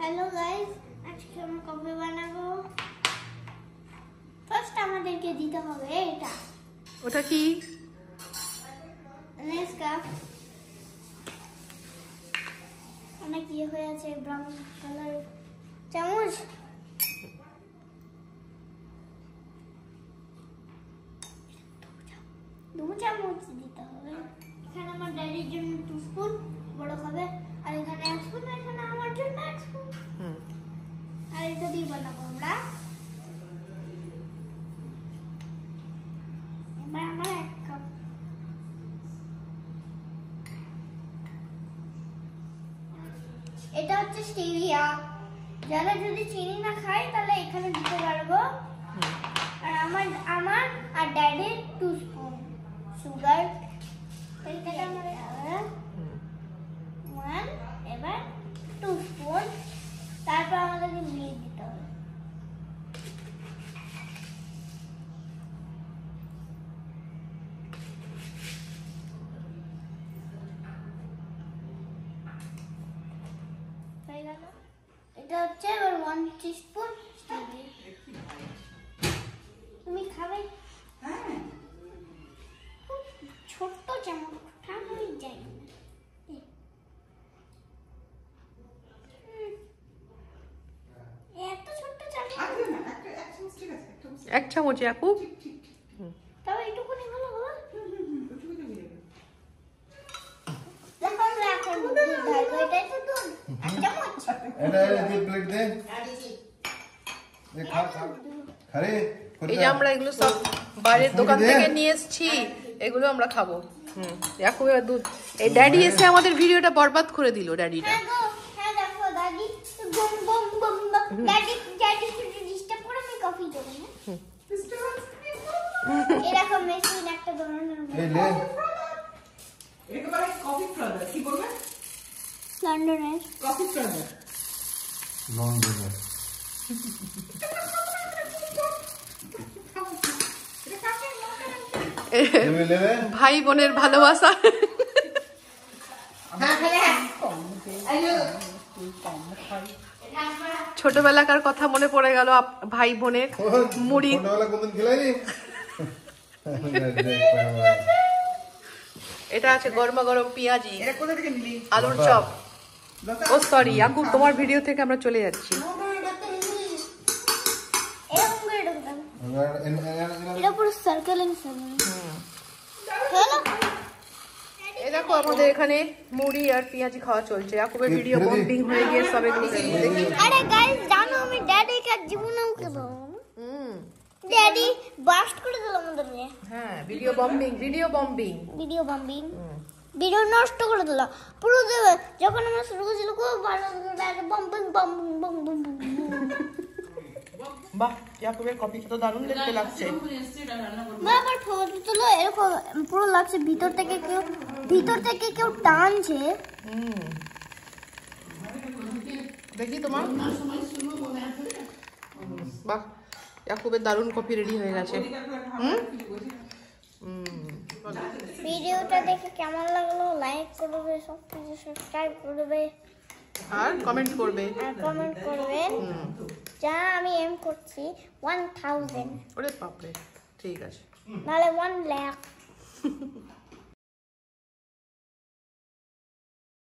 Hello guys, আজকে আমরা coffee বানাবো। ফার্স্ট আমাদেরকে দিতে হবে এটা। ওটা কি? নেসক্যাফে। অনেক ইয়ে হয়ে আছে, ব্রাউন কালার। চামচ, দু চামচ দিতে হবে। এখানে আমার ড্যাডির জন্য 2 স্পুন বড় খাবে, আর এখানে 1 স্পুন, এখানে আমার জন্য 1 স্পুন। আর এটা দিয়ে বানাবো আমরা। এবার আমার 1 কাপ। এটা হচ্ছে স্টেভিয়া। যারা যদি চিনি না খায় তাহলে এখানে দিতে পারবো। আর আমার আর ড্যাডির 2 স্পুন সুগার। এটাকে আমরা 1 এবার 2 স্পুন। তারপর আমাদেরকে মিল্ক দিতে হবে। হয়ে গেল। এটা হচ্ছে এবার 1 টিস্পুন স্টেভিয়া। তুমি খাবে? হ্যাঁ। ছোট্ট চামচ, আমি যাই না। এত ছোট্ট চামচ? এক চামচ ইয়াকুব। তবে এইটুকুনি ভালো হবে। দেখো আমরা এখন দুধ ঢালবো। এটাই তো দুধ। 1 চামচ। এটা দিয়ে প্লেট দে। খা খা। আরে এই যে আমরা এগুলো সব বাইরের দোকান থেকে নিয়ে এসেছি, এগুলো আমরা খাবো। ইয়াকুবের দুধ। এই ড্যাডি এসে আমাদের ভিডিওটা বরবাদ করে দিল। ড্যাডিটা হ্যাঁ গো, হ্যাঁ দেখো দাদি বম বম বম বম। দাদি একটু ডিস্টার্ব করে আমি কফি দেবো না। এরকম মেশিন একটা ধরনের এই লে এটা বলে কফি ফ্লাদার। কি বলবে? লন্ডনের কফি ফ্লাদার। লন্ডনের ভাই বোনের ভালোবাসা। ছোটবেলাকার কথা মনে পড়ে গেল ভাই বোনের। মুড়ি ছোটবেলা কোনদিন খেলাইনি? এটা আছে গরমা গরম পেঁয়াজি, এটা কোথা থেকে নিলি? আলুর চপ। ও সরি ইয়াকুব, তোমার ভিডিও থেকে আমরা চলে যাচ্ছি। এটা পুরো সার্কেলিং এই দেখো আমাদের এখানে মুড়ি আর পেঁয়াজি খাওয়া চলছে। ইয়াকুবের ভিডিও বম্বিং হয়ে গিয়ে সব এগুলো দেখি। আরে গাইস, জানো আমি ড্যাডি কাজ জীবনেও খেলো। ড্যাডি বাস্ট করে দিল আমাদেরকে। হ্যাঁ, video bombing, video bombing, video bombing, video নষ্ট করে দিল পুরো। দেবে যখন আমরা শুরু করেছিল খুব ভালো বম্বিং বম্বিং বম্বিং। বাহ, ইয়াকুবের কফিটা তো দারুণ দেখতে লাগছে। আবার ফটো তুলো, এরকম পুরো লাগছে ভিতর থেকে কেউ টানছে। দেখি তোমার। বাহ, ইয়াকুবের দারুণ কফি রেডি হয়ে গেছে। ভিডিওটা দেখে কেমন লাগলো লাইক করবে, সবকিছু সাবস্ক্রাইব করবে আর কমেন্ট করবে। যা আমি এম করছি 1000। ওরে বাপরে, ঠিক আছে। নাহলে 1 লাখ।